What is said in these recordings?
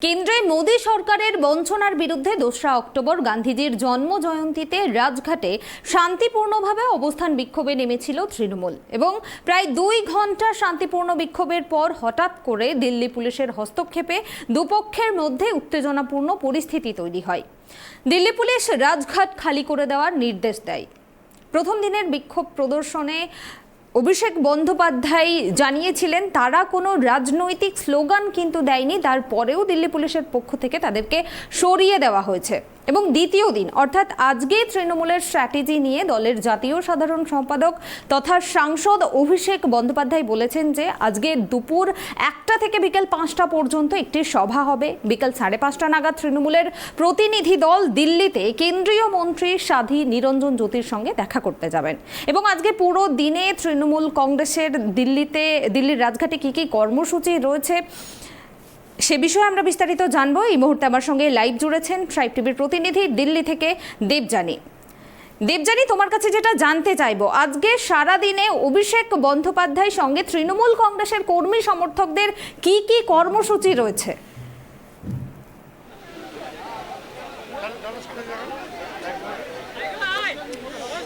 কেন্দ্রে মোদী সরকারের বঞ্চনার বিরুদ্ধে ২রা অক্টোবর গান্ধীজির জন্ম জয়ন্তীতে রাজঘাটে শান্তিপূর্ণভাবে অবস্থান বিক্ষোভে নেমেছিল তৃণমূল এবং প্রায় ২ ঘন্টা শান্তিপূর্ণ বিক্ষোভের পর হঠাৎ করে দিল্লি পুলিশের হস্তক্ষেপে দুপক্ষের মধ্যে উত্তেজনাপূর্ণ পরিস্থিতি তৈরি হয়। দিল্লি পুলিশ রাজঘাট খালি করে দেওয়ার নির্দেশ দেয়। প্রথম দিনের বিক্ষোভ প্রদর্শনে অভিষেক বন্দ্যোপাধ্যায় জানিয়েছিলেন তারা কোনো রাজনৈতিক স্লোগান কিন্তু দেয়নি, তারপরেও দিল্লি পুলিশের পক্ষ থেকে তাদেরকে সরিয়ে দেওয়া হয়েছে। এবং দ্বিতীয় দিন অর্থাৎ আজকে তৃণমূলের স্ট্র্যাটেজি নিয়ে দলের জাতীয় সাধারণ সম্পাদক তথা সাংসদ অভিষেক বন্দ্যোপাধ্যায় বলেছেন যে আজকে দুপুর 1টা থেকে বিকেল 5টা পর্যন্ত একটি সভা হবে। বিকেল 5:30 নাগাদ তৃণমূলের প্রতিনিধি দল দিল্লিতে কেন্দ্রীয় মন্ত্রী সাধী নিরঞ্জন জ্যোতির সঙ্গে দেখা করতে যাবেন এবং আজকে পুরো দিনে তৃণমূল কংগ্রেসের দিল্লির রাজঘাটে কি কি কর্মসূচি রয়েছে সে বিষয়ে আমরা বিস্তারিত জানবো। এই মুহূর্তে আমার সঙ্গে লাইভ জুড়েছেন ট্রাইব টিভির প্রতিনিধি দিল্লি থেকে দেবযানী, তোমার কাছে যেটা জানতে চাইবো, আজকে সারা দিনে অভিষেক বন্দ্যোপাধ্যায় সঙ্গে তৃণমূল কংগ্রেসের কর্মী সমর্থকদের কি কি কর্মসূচি রয়েছে?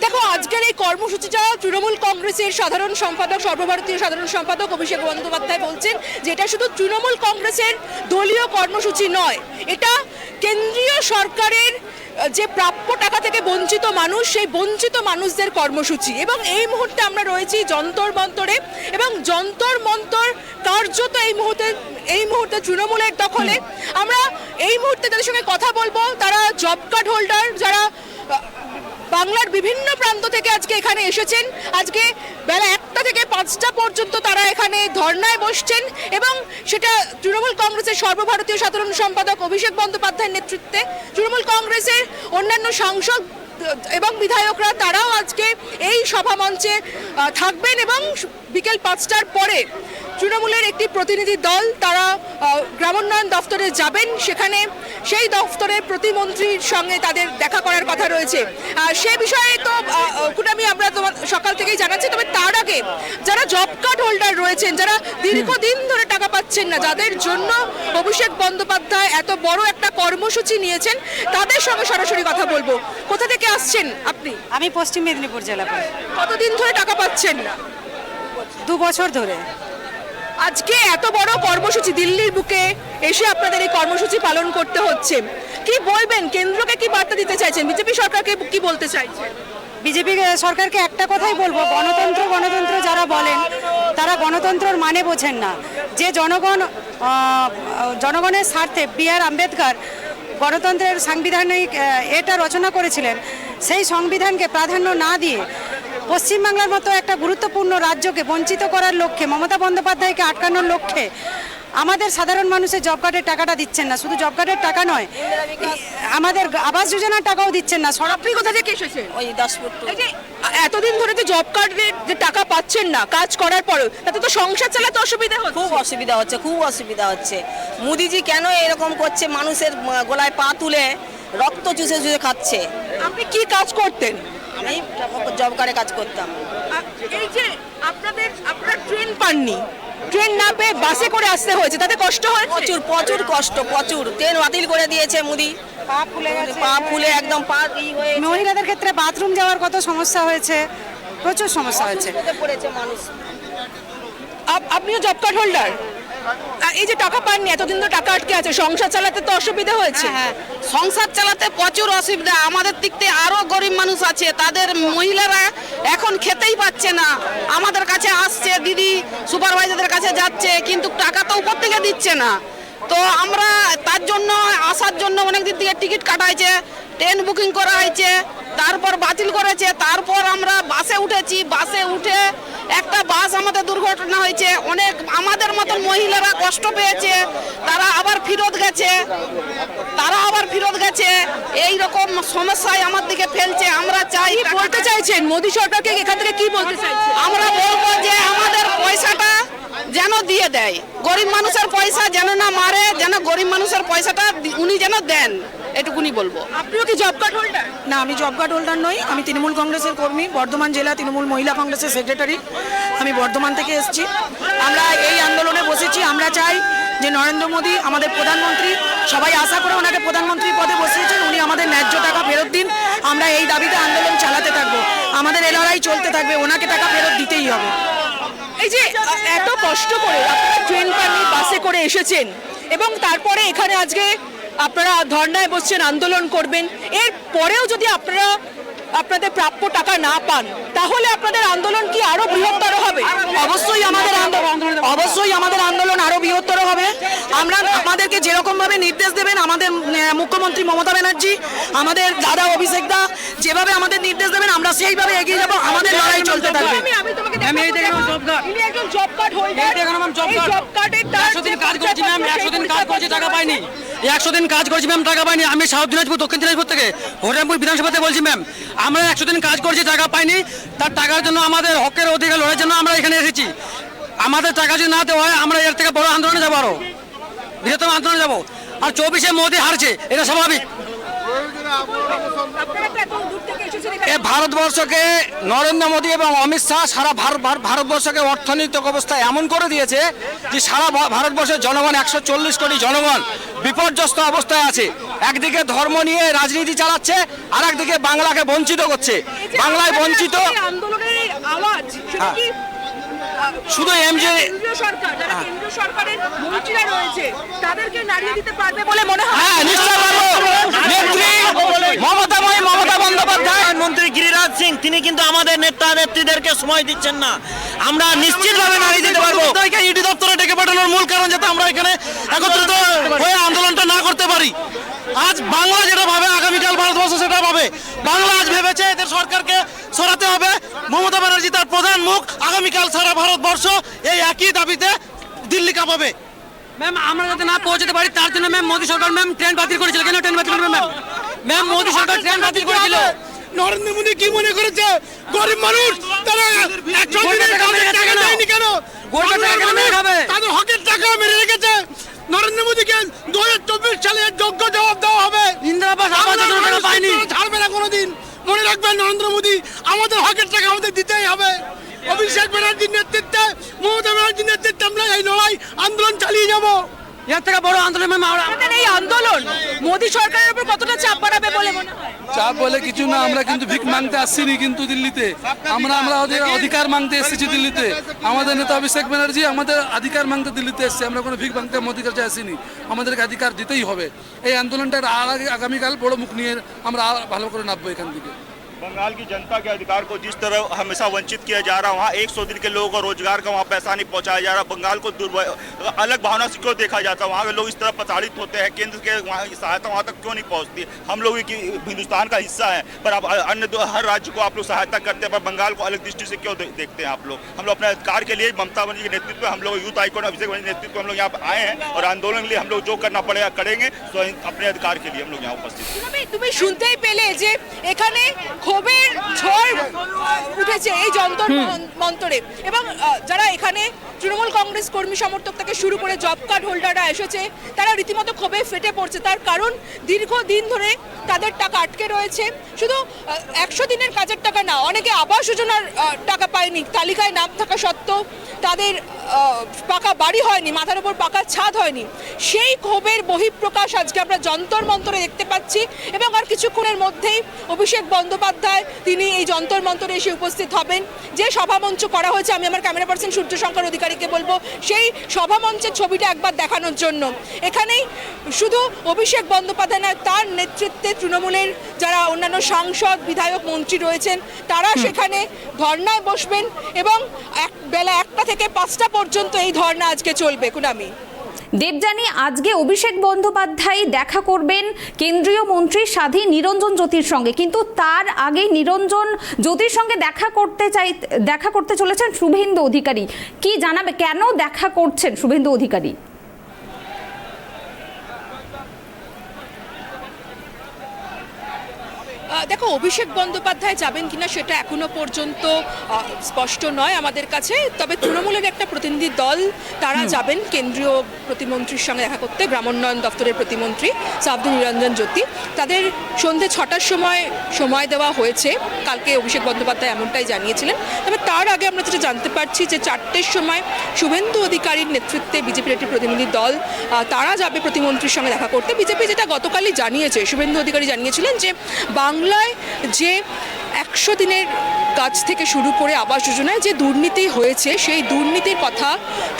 দেখো, আজকের এই কর্মসূচিটা তৃণমূল কংগ্রেসের সাধারণ সম্পাদক সর্বভারতীয় সাধারণ সম্পাদক অভিষেক বন্দ্যোপাধ্যায় বলছেন যে এটা শুধু তৃণমূল কংগ্রেসের দলীয় কর্মসূচি নয়, এটা কেন্দ্রীয় সরকারের যে প্রাপ্য টাকা থেকে বঞ্চিত মানুষ, সেই বঞ্চিত মানুষদের কর্মসূচি। এবং এই মুহূর্তে আমরা রয়েছি যন্তর মন্তরে এবং যন্তর মন্তর কার্যত এই মুহূর্তে তৃণমূলের দখলে। আমরা এই মুহূর্তে তাদের সঙ্গে কথা বলবো। তারা জব কার্ড হোল্ডার, যারা বাংলার বিভিন্ন প্রান্ত থেকে আজকে এখানে এসেছেন। আজকে বেলা 1টা থেকে 5টা পর্যন্ত তারা এখানে ধর্নায় বসছেন এবং সেটা তৃণমূল কংগ্রেসের সর্বভারতীয় সাধারণ সম্পাদক অভিষেক বন্দ্যোপাধ্যায়ের নেতৃত্বে তৃণমূল কংগ্রেসের অন্যান্য সাংসদ এবং বিধায়করা তারাও আজকে এই সভা মঞ্চে থাকবেন এবং বিকেল 5টার পরে তৃণমূলের একটি প্রতিনিধি দল তারা গ্রামোন্নয়ন দফতরে যাবেন। সেখানে সেই দফতরের প্রতিমন্ত্রীর সঙ্গে তাদের দেখা করার কথা রয়েছে। সে বিষয়ে তো আমরা তোমার সকাল থেকেই জানাচ্ছি। তবে তার আগে যারা জব কার্ড হোল্ডার রয়েছেন, যারা দীর্ঘদিন ধরে টাকা পাচ্ছেন না, যাদের জন্য অভিষেক বন্দ্যোপাধ্যায় এত বড় একটা কর্মসূচি নিয়েছেন, তাদের সঙ্গে সরাসরি কথা বলবো। কোথা থেকে আসছেন আপনি? আমি পশ্চিম মেদিনীপুর জেলা। কতদিন ধরে টাকা পাচ্ছেন না? 2 বছর ধরে। আজকে এত বড় কর্মসূচি দিল্লির বুকে এসে আপনাদের এই কর্মসূচি পালন করতে হচ্ছে, কি বলবেন? কেন্দ্রকে কি বার্তা দিতে চাইছেন? বিজেপি সরকারকে কি বলতে চাইছেন? বিজেপি সরকারকে একটা কথাই বলবো, গণতন্ত্র যারা বলেন তারা গণতন্ত্রের মানে বোঝেন না। যে জনগণের স্বার্থে বি.আর. আম্বেদকর গণতন্ত্রের সাংবিধানিক এটা রচনা করেছিলেন, সেই সংবিধানকে প্রাধান্য না দিয়ে পশ্চিমবাংলার মতো একটা গুরুত্বপূর্ণ রাজ্যকে বঞ্চিত করার লক্ষ্যে, মমতা বন্দ্যোপাধ্যায়কে আটকানোর লক্ষ্যে আমাদের সাধারণ মানুষের জব কার্ডের টাকাটা দিচ্ছেন না। শুধু জব কার্ডের টাকা নয়, আমাদের আবাস যোজনার টাকাও দিচ্ছেন না। আপনি কোথা থেকে এসেছেন? ওই 10 ফুট। এতদিন ধরে যে জব কার্ডের যে টাকা পাচ্ছেন না কাজ করার পরেও, তাতে তো সংসার চালাতে অসুবিধা হচ্ছে। খুব অসুবিধা হচ্ছে। মোদিজি কেন এরকম করছে? মানুষের গলায় পা তুলে রক্ত চুষে চুষে খাচ্ছে। আপনি কি কাজ করতেন? আমি জব কার্ডে কাজ করতাম। এই যে আপনারা ট্রেন পাননি, ট্রেন না পেয়ে বাসে করে আসতে হয়েছে, তাতে কষ্ট হয়? প্রচুর কষ্ট, প্রচুর। ট্রেন বাতিল করে দিয়েছে মোদি। পা ফুলে একদম পা হয়ে। মহিলাদের ক্ষেত্রে বাথরুম যাওয়ার কত সমস্যা হয়েছে, প্রচুর সমস্যা হয়েছে। পড়েছে মানুষ। আপনিও জব কার্ড হোল্ডার? এই যে টাকা পাননি, এতদিন তো টাকা আটকে আছে, সংসার চালাতে তো অসুবিধা হয়েছে। হ্যাঁ, সংসার চালাতে প্রচুর অসুবিধা। আমাদের দিক থেকে আরো গরিব মানুষ আছে, তাদের মহিলারা এখন খেতেই পাচ্ছে না। আমাদের কাছে আসছে, দিদি সুপারভাইজারদের কাছে যাচ্ছে, কিন্তু টাকা তো উপর থেকে দিচ্ছে না। তো আমরা তার জন্য আসার জন্য অনেক দিন থেকে টিকিট কাটা হয়েছে, ট্রেন বুকিং করা হয়েছে, তারপর বাতিল করেছে। তারপর আমরা বাসে উঠেছি, বাসে উঠে একটা বাস আমাদের দুর্ঘটনা হয়েছে। অনেক আমাদের মতন মহিলারা কষ্ট পেয়েছে, তারা আবার ফেরত গেছে। এই রকম সমস্যায় আমার দিকে ফেলছে। আমরা চাই, বলতে চাইছেন মোদী সরকারকে এখান থেকে কি বলতে চাইছেন? আমরা বলবো যে আমাদের পয়সাটা যেন দিয়ে দেয়, গরিব মানুষের পয়সা যেন না মারে, যেন গরিব মানুষের পয়সাটা উনি যেন দেন, এটুকুনি বলবো। আপনিও কি জব কার্ড হোল্ডার? না, আমি জব কার্ড হোল্ডার নই। আমি তৃণমূল কংগ্রেসের কর্মী, বর্ধমান জেলা তৃণমূল মহিলা কংগ্রেসের সেক্রেটারি। আমি বর্ধমান থেকে এসেছি। আমরা এই আন্দোলনে বসেছি। আমরা চাই যে নরেন্দ্র মোদী আমাদের প্রধানমন্ত্রী, সবাই আশা করে ওনাকে প্রধানমন্ত্রী পদে বসিয়েছেন, উনি আমাদের ন্যায্য টাকা ফেরত দিন। আমরা এই দাবিতে আন্দোলন চালাতে থাকবো, আমাদের এই লড়াই চলতে থাকবে, ওনাকে টাকা ফেরত দিতেই হবে। এই যে এত কষ্ট করে আপনারা ট্রেন পাননি, বাসে করে এসেছেন এবং তারপরে এখানে আজকে আপনারা ধর্নায় বসছেন, আন্দোলন করবেন, এর পরেও যদি আপনারা আপনাদের প্রাপ্য টাকা না পান তাহলে আপনাদের আন্দোলন কি আরো বৃহত্তর হবে? অবশ্যই আমাদের আন্দোলন আরো বৃহত্তর হবে। আমরা আমাদেরকে যেরকম ভাবে নির্দেশ দেবেন আমাদের মুখ্যমন্ত্রী মমতা ব্যানার্জি, আমাদের দাদা অভিষেক দা যেভাবে আমাদের নির্দেশ দেবেন আমরা সেইভাবে এগিয়ে যাব, আমাদের লড়াই চলতে থাকবে। আমি তোমাকে ইনি একজন জব কার্ড হোল্ডার। এই জব কার্ডের তার 100 দিন কাজ করেছি ম্যাম, 100 দিন কাজ করেছি, টাকা পাইনি। 100 দিন কাজ করেছি ম্যাম, টাকা পাইনি। আমি সাউথ দিনাজপুর, দক্ষিণ দিনাজপুর থেকে হরিরামপুর বিধানসভাতে বলছি ম্যাম, আমরা 100 দিন কাজ করেছি, টাকা পাইনি। তার টাকার জন্য আমাদের হকের অধিকার লড়ার জন্য আমরা এখানে এসেছি। আমাদের টাকা যদি না দেওয়া হয় আমরা এর থেকে বড় আন্দোলনে যাবো, আরো বৃহত্তম আন্দোলনে যাবো। আর 24-এ মোদী হারছে, এটা স্বাভাবিক। ভারতবর্ষকে নরেন্দ্র মোদী এবং অমিত শাহ সারা ভারতবর্ষকে অর্থনৈতিক অবস্থা এমন করে দিয়েছে যে সারা ভারতবর্ষের জনগণ 140 কোটি জনগণ বিপর্যস্ত অবস্থায় আছে। একদিকে ধর্ম নিয়ে রাজনীতি চালাচ্ছে, আর একদিকে বাংলাকে বঞ্চিত করছে। বাংলায় বঞ্চিত আন্দোলনের আওয়াজ সেটা কি শুধু এমজি কেন্দ্রীয় সরকার, যারা কেন্দ্রীয় সরকারের মন্ত্রীরা রয়েছে তাদেরকে নাড়িয়ে দিতে পারবে বলে মনে হয়? হ্যাঁ, নিশ্চয় পারবো। নেত্রী মমতা বন্দ্যোপাধ্যায়, মন্ত্রী গিরিরাজ সিং তিনি কিন্তু আমাদের নেতা নেত্রীদেরকে সময় দিচ্ছেন না। আমরা নিশ্চিতভাবে নাড়িয়ে দিতে পারবো। ইডি দপ্তরে ডেকে পাঠানোর মূল কারণ যাতে আমরা এখানে একত্রিত হয়ে আন্দোলনটা না করতে পারি। আজ বাংলা যেটা ভাবে আগামীকাল ভারতবর্ষ সেটা ভাবে। বাংলা আজ ভেবেছে এদের সরকারকে সরাতে হবে। মমতা ব্যানার্জি তার প্রধান মুখ, আগামীকাল সারা ভারতবর্ষ এই একই দাবিতে দিল্লি কাঁপাবে। ম্যাম আমরা যাতে না পৌঁছাতে পারি তার জন্য ম্যাম মোদী সরকার ম্যাম ট্রেন বাতিল করেছিল। কেন ট্রেন বাতিল করবে ম্যাম? ম্যাম মোদী সরকার ট্রেন বাতিল করেছিল। নরেন্দ্র মোদী কি মনে করেছে গরিব মানুষ তারা 100 দিনের কাজের টাকা দেয়নি কেন? তাদের হকের টাকা মেরে রেখেছে। নরেন্দ্র মোদীকে 2024 সালে যোগ্য জবাব দেওয়া হবে। ইন্দিরাবাস আবাস যোজনা টাকা পাইনি, ছাড়বে না কোনোদিন। মনে রাখবেন নরেন্দ্র মোদী, আমাদের হকের টাকা আমাদের দিতেই হবে। অভিষেক ব্যানার্জির নেতৃত্বে, মমতা ব্যানার্জির নেতৃত্বে আমরা এই লড়াই আন্দোলন চালিয়ে যাব। এর থেকে বড় আন্দোলন ম্যাম আপনাদের এই আন্দোলন মোদী সরকারের উপর কতটা চাপ বাড়াবে বলে মনে হয়? চাপ বলে কিছু না, আমরা কিন্তু ভিক মাংতে আসছিনি কিন্তু দিল্লিতে। আমরা ওদের অধিকার মাংতে এসেছি দিল্লিতে। আমাদের নেতা অভিষেক ব্যানার্জি আমাদের অধিকার মাংতে দিল্লিতে এসেছে। আমরা কোনো ভিক মাংতে মোদীর কাছে আসিনি। আমাদেরকে অধিকার দিতেই হবে। এই আন্দোলনটা আগামীকাল বড় মুখ নিয়ে আমরা ভালো করে নামবো এখান থেকে। बंगाल की जनता के अधिकार को जिस तरह हमेशा वंचित किया जा रहा है, वहाँ 100 दिन के लोगों को रोजगार का वहाँ पैसा नहीं पहुँचाया जा रहा। बंगाल को अलग भावना से क्यों देखा जाता है? वहाँ के लोग इस तरह प्रताड़ित होते हैं। केंद्र के वहाँ की सहायता वहाँ तक क्यों नहीं पहुँचती? हम लोग हिंदुस्तान का हिस्सा है, पर अब अन्य हर राज्य को आप लोग सहायता करते हैं, पर बंगाल को अलग दृष्टि से क्यों देखते हैं आप लोग? हम लोग अपने अधिकार के लिए ममता बनर्जी के नेतृत्व में, हम लोग यूथ आइकॉन अभिषेक बनर्जी के नेतृत्व में हम लोग यहाँ पर आए हैं और आंदोलन के लिए हम लोग जो करना पड़ेगा करेंगे। तो अपने अधिकार के लिए हम लोग यहाँ उपस्थित हैं। তুমি শুনতেই পেলে যে এখানে ক্ষোভের ঝড় উঠেছে এই যন্তর মন্তরে এবং যারা এখানে তৃণমূল কংগ্রেস কর্মী সমর্থক থেকে শুরু করে জব কার্ড হোল্ডাররা এসেছে তারা রীতিমতো ক্ষোভে ফেটে পড়ছে। তার কারণ দীর্ঘদিন ধরে তাদের টাকা আটকে রয়েছে। শুধু 100 দিনের কাজের টাকা না, অনেকে আবাস যোজনার টাকা পায়নি, তালিকায় নাম থাকা সত্ত্বেও তাদের পাকা বাড়ি হয়নি, মাথার উপর পাকা ছাদ হয়নি। সেই ক্ষোভের বহিঃপ্রকাশ আজকে আমরা যন্তর মন্তরে দেখতে পাচ্ছি এবং আর কিছুক্ষণের মধ্যেই অভিষেক বন্দ্যোপাধ্যায় তিনি এই যন্তর মন্তরে এসে উপস্থিত হবেন। যে সভামঞ্চ করা হয়েছে, আমি আমার ক্যামেরা পার্সন সূর্যশঙ্কর অধিকারীকে বলবো সেই সভামঞ্চের ছবিটা একবার দেখানোর জন্য। এখানেই শুধু অভিষেক বন্দ্যোপাধ্যায় নয়, তার নেতৃত্বে তৃণমূলের যারা অন্যান্য সাংসদ বিধায়ক মন্ত্রী রয়েছেন তারা সেখানে ধর্নায় বসবেন এবং বেলা 1টা থেকে 5টা পর্যন্ত এই ধর্না আজকে চলবে। কুনামি দেবযানী, আজকে অভিষেক বন্দ্যোপাধ্যায় দেখা করবেন কেন্দ্রীয় মন্ত্রী সাধ্বী নিরঞ্জন জ্যোতির সঙ্গে, কিন্তু তার আগে নিরঞ্জন জ্যোতির সঙ্গে দেখা করতে চলেছেন শুভেন্দু অধিকারী। কি জানাবে, কেন দেখা করছেন শুভেন্দু অধিকারী? দেখো, অভিষেক বন্দ্যোপাধ্যায় যাবেন কিনা সেটা এখনো পর্যন্ত স্পষ্ট নয় আমাদের কাছে। তবে তৃণমূলের একটা প্রতিনিধি দল তারা যাবেন কেন্দ্রীয় প্রতিমন্ত্রীর সঙ্গে দেখা করতে, গ্রামোন্নয়ন দপ্তরের প্রতিমন্ত্রী সাবধান নিরঞ্জন জ্যোতি। তাদের সন্ধ্যে 6টার সময় দেওয়া হয়েছে, কালকে অভিষেক বন্দ্যোপাধ্যায় এমনটাই জানিয়েছিলেন। তবে তার আগে আমরা যেটা জানতে পারছি যে 4টের সময় শুভেন্দু অধিকারীর নেতৃত্বে বিজেপির একটি প্রতিনিধি দল তারা যাবে প্রতিমন্ত্রীর সঙ্গে দেখা করতে। বিজেপি যেটা গতকালই জানিয়েছে, শুভেন্দু অধিকারী জানিয়েছিলেন যে বাংলায় যে 100 দিনের কাজ থেকে শুরু করে আবাস যোজনায় যে দুর্নীতি হয়েছে সেই দুর্নীতির কথা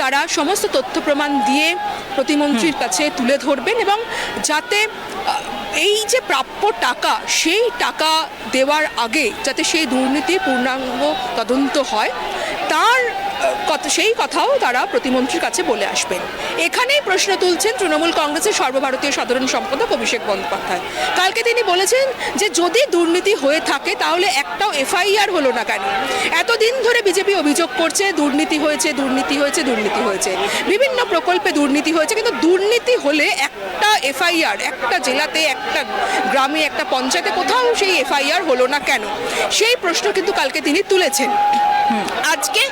তারা সমস্ত তথ্য প্রমাণ দিয়ে প্রতিমন্ত্রীর কাছে তুলে ধরবেন, এবং যাতে এই যে প্রাপ্য টাকা সেই টাকা দেওয়ার আগে যাতে সেই দুর্নীতির পূর্ণাঙ্গ তদন্ত হয় তার সেই কথাও তারা প্রতিমন্ত্রীর কাছে বলে আসবেন। এখানেই প্রশ্ন তুলছেন তৃণমূল কংগ্রেসের সর্বভারতীয় সাধারণ সম্পাদক অভিষেক বন্দ্যোপাধ্যায়। কালকে তিনি বলেছেন যে যদি দুর্নীতি হয়ে থাকে তাহলে একটাও এফআইআর হলো না কেন? এতদিন ধরে বিজেপি অভিযোগ করছে দুর্নীতি হয়েছে, দুর্নীতি হয়েছে, দুর্নীতি হয়েছে, বিভিন্ন প্রকল্পে দুর্নীতি হয়েছে, কিন্তু দুর্নীতি হলে একটা এফআইআর একটা জেলাতে, একটা গ্রামে, একটা পঞ্চায়েতে কোথাও সেই এফআইআর হলো না কেন? সেই প্রশ্ন কিন্তু কালকে তিনি তুলেছেন। আজকে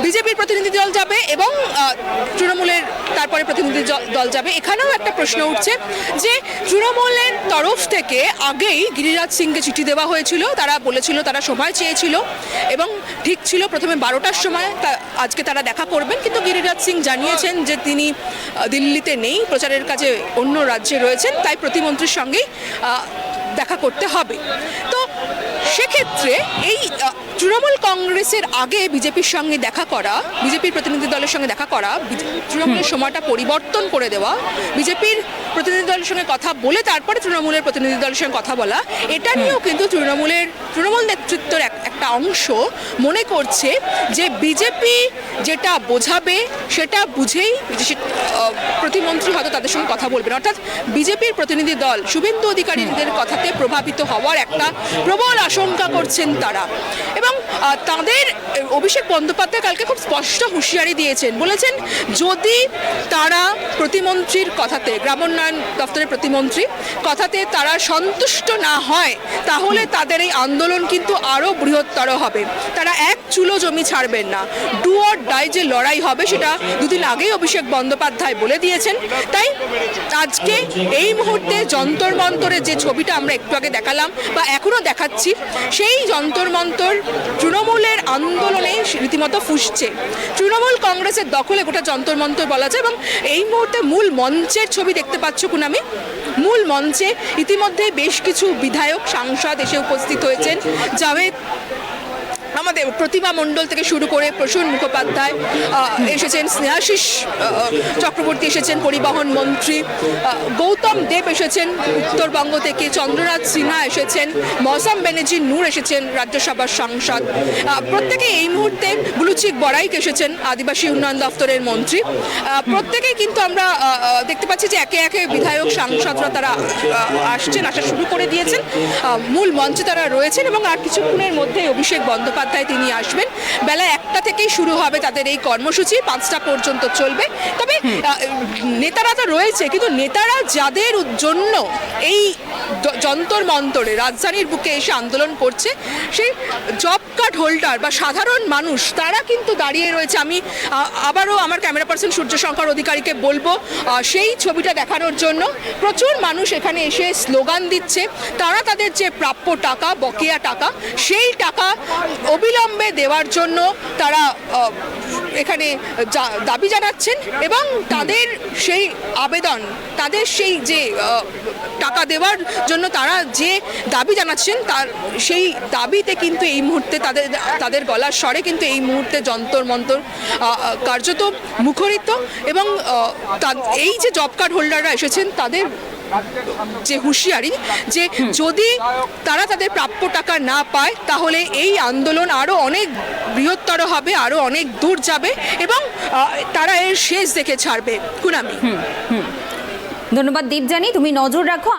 বিজেপির প্রতিনিধি দল যাবে এবং তৃণমূলের তারপরে প্রতিনিধি দল যাবে। এখানেও একটা প্রশ্ন উঠছে যে তৃণমূলের তরফ থেকে আগেই গিরিরাজ সিংকে চিঠি দেওয়া হয়েছিল, তারা বলেছিল তারা সময় চেয়েছিল এবং ঠিক ছিল প্রথমে 12টার সময় আজকে তারা দেখা করবেন, কিন্তু গিরিরাজ সিং জানিয়েছেন যে তিনি দিল্লিতে নেই, প্রচারের কাজে অন্য রাজ্যে রয়েছেন, তাই প্রতিমন্ত্রীর সঙ্গেই দেখা করতে হবে। তো সেক্ষেত্রে এই তৃণমূল কংগ্রেসের আগে বিজেপির সঙ্গে দেখা করা, বিজেপির প্রতিনিধি দলের সঙ্গে দেখা করা, তৃণমূলের সময়টা পরিবর্তন করে দেওয়া, বিজেপির প্রতিনিধি দলের সঙ্গে কথা বলে তারপরে তৃণমূলের প্রতিনিধি দলের সঙ্গে কথা বলা, এটা নিয়েও কিন্তু তৃণমূল নেতৃত্বের একটা অংশ মনে করছে যে বিজেপি যেটা বোঝাবে সেটা বুঝেই প্রতিমন্ত্রী হয়তো তাদের সঙ্গে কথা বলবেন। অর্থাৎ বিজেপির প্রতিনিধি দল শুভেন্দু অধিকারীদের কথাতে প্রভাবিত হওয়ার একটা প্রবল আশঙ্কা করছেন তারা। এবং তাদের অভিষেক বন্দ্যোপাধ্যায় কালকে খুব স্পষ্ট হুঁশিয়ারি দিয়েছেন, বলেছেন যদি তারা প্রতিমন্ত্রীর কথাতে, গ্রামোন্নয়ন দপ্তরের প্রতিমন্ত্রী কথাতে তারা সন্তুষ্ট না হয় তাহলে তাদের এই আন্দোলন কিন্তু আরও বৃহত্তর হবে। তারা এক চুলো জমি ছাড়বেন না, ডু অর ডাই যে লড়াই হবে সেটা দুদিন আগেই অভিষেক বন্দ্যোপাধ্যায় বলে দিয়েছেন। তাই আজকে এই মুহূর্তে যন্তর মন্তরের যে ছবিটা আমরা একটু আগে দেখালাম বা এখনও দেখাচ্ছি, সেই যন্তর মন্তর তৃণমূলের আন্দোলনে রীতিমতো ফুসছে। তৃণমূল কংগ্রেসের দখলে গোটা যন্তর মন্তর বলা যায়। এবং এই মুহূর্তে মূল মঞ্চের ছবি দেখতে পাচ্ছ কুনামি, মূল মঞ্চে ইতিমধ্যে বেশ কিছু বিধায়ক সাংসদ এসে উপস্থিত হয়েছেন। জাভেদ, আমাদের প্রতিমা মণ্ডল থেকে শুরু করে প্রসূন মুখোপাধ্যায় এসেছেন, স্নেহাশিস চক্রবর্তী এসেছেন, পরিবহন মন্ত্রী গৌতম দেব এসেছেন উত্তরবঙ্গ থেকে, চন্দ্রনাথ সিনহা এসেছেন, মৌসম ব্যানার্জি নূর এসেছেন রাজ্যসভার সাংসদ, প্রত্যেকেই এই মুহূর্তে বুলুচিক বড়াইক এসেছেন আদিবাসী উন্নয়ন দপ্তরের মন্ত্রী। প্রত্যেকেই কিন্তু আমরা দেখতে পাচ্ছি যে একে একে বিধায়ক সাংসদরা তারা আসা শুরু করে দিয়েছেন, মূল মঞ্চে তারা রয়েছেন এবং আর কিছুক্ষণের মধ্যে অভিষেক বন্দ্যোপাধ্যায় তিনি আসবেন। বেলা 1টা থেকেই শুরু হবে তাদের এই কর্মসূচি, 5টা পর্যন্ত চলবে। তবে নেতারা তো রয়েছে, কিন্তু নেতারা যাদের জন্য এই যন্তর মন্তরে রাজধানীর বুকে এসে আন্দোলন করছে সেই জব কার্ড হোল্ডার বা সাধারণ মানুষ তারা কিন্তু দাঁড়িয়ে রয়েছে। আমি আবারও আমার ক্যামেরা পার্সন সূর্যশঙ্কর অধিকারীকে বলবো সেই ছবিটা দেখানোর জন্য। প্রচুর মানুষ এখানে এসে স্লোগান দিচ্ছে, তারা তাদের যে প্রাপ্য টাকা, বকেয়া টাকা, সেই টাকা অবিলম্বে দেওয়ার জন্য তারা এখানে দাবি জানাচ্ছেন এবং তাদের সেই আবেদন, তাদের সেই যে টাকা দেওয়ার জন্য তারা যে দাবি জানাচ্ছেন তার সেই দাবিতে কিন্তু এই মুহূর্তে তাদের গলার স্বরে কিন্তু এই মুহূর্তে যন্তর মন্তর কার্যত মুখরিত। এবং এই যে জব কার্ড হোল্ডাররা এসেছেন তাদের যে হুঁশিয়ারি যে যদি তারা তাদের প্রাপ্য টাকা না পায় তাহলে এই আন্দোলন আরও অনেক বৃহত্তর হবে, আরও অনেক দূর যাবে এবং তারা এর শেষ দেখে ছাড়বে। কুনামি, ধন্যবাদ দীপজানি, তুমি নজর রাখো।